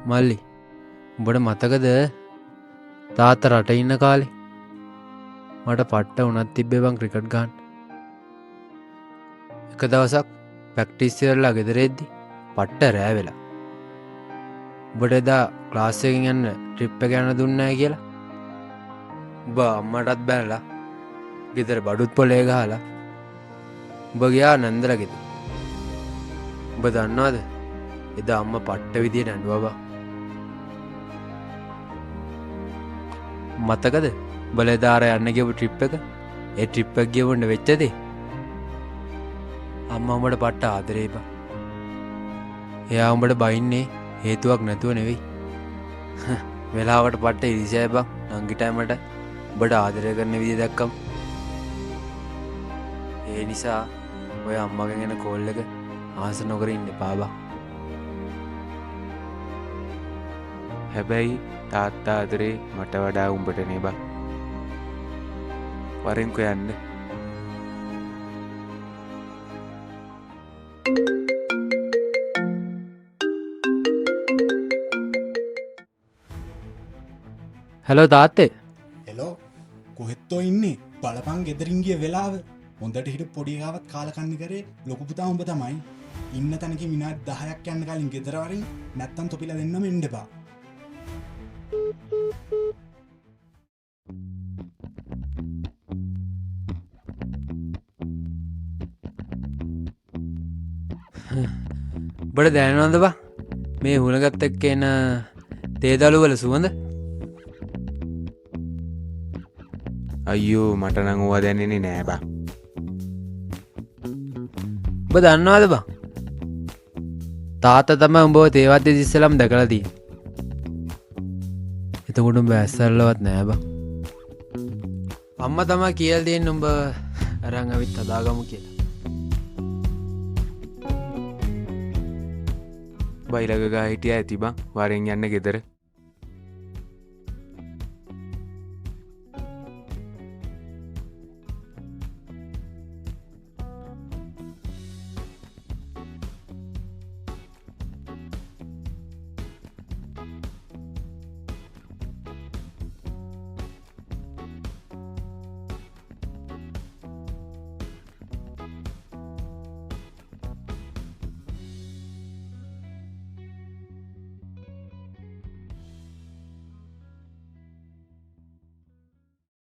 මල්ලි උඹට මතකද තාත්තා රට ඉන්න කාලේ මට පට්ට උනත් තිබ්බේ බං ක්‍රිකට් ගහන්න. එක දවසක් ප්‍රැක්ටිස් ඉවරලා ගෙදර එද්දි පට්ට රෑ වෙලා. උඹට එදා ක්ලාස් එකකින් යන්න ට්‍රිප් එක යන්න දුන්නේ නැහැ කියලා. උඹ අම්මටත් බැනලා ගෙදර බඩුත් පොලේ ගහලා උඹ ගියා නන්දලා ගෙදර. උඹ දන්නවද එදා අම්මා පට්ට විදියට ඇඬුවා බං. මතකද උඹලා එදා අර යන්න ගියපු ට්‍රිප් එක? ඒ ට්‍රිප් එක ගියවොන්න වෙච්ච දේ. අම්මා උඹට පට්ට ආදරේ බං. එයා උඹට බයින්නේ හේතුවක් නැතුව නෙවෙයි. වෙලාවට පට්ට ඉරිසියයි බං නංගිටයි මට උඹට ආදරය කරන විදිය දැක්කම. ඒ නිසා ඔය අම්මගෙන් එන කෝල් එක ආස නොකර ඉන්න එපා බං. හැබැයි තාත්තා ආදරේ මට වඩා උඹට නේ බං. වරෙන්කෝ යන්න. හැලෝ තාත්තේ. හෙලෝ කොහෙත්තෝ ඉන්නේ බලපං ගෙදරින් ගිය වෙලාව හොඳට හිට පොඩි එකාවත් කාලකන්නි කරේ ලොකු පුතා උඹ තමයි. ඉන්න තැනක විනාඩි 10ක් යන්න කලින් ගෙදර වරින් නැත්තම් තොපිලා දෙන්නම එන්න එපා. උඹට දැනනවද බං මේ හුලඟත් එක්ක එන තේදළු වල සුවඳ? අයියෝ මට නම් ඕවා දැනෙන්නේ නෑ බං. උඹ දන්නවද බං තාත්තා තමයි උඹව තේවද්දේ ඉස්සෙල්ලාම දැකලා තියෙන්නේ. එතකොට උඹ ඇස්සල්ලවත් නෑ බං. අම්මා තමයි කියලා දෙන්නේ උඹ අරන් අවිත් හදාගමු කියලා. බයිලග ගා හිටියා ඇති බං වරෙන් යන්න ගෙදර.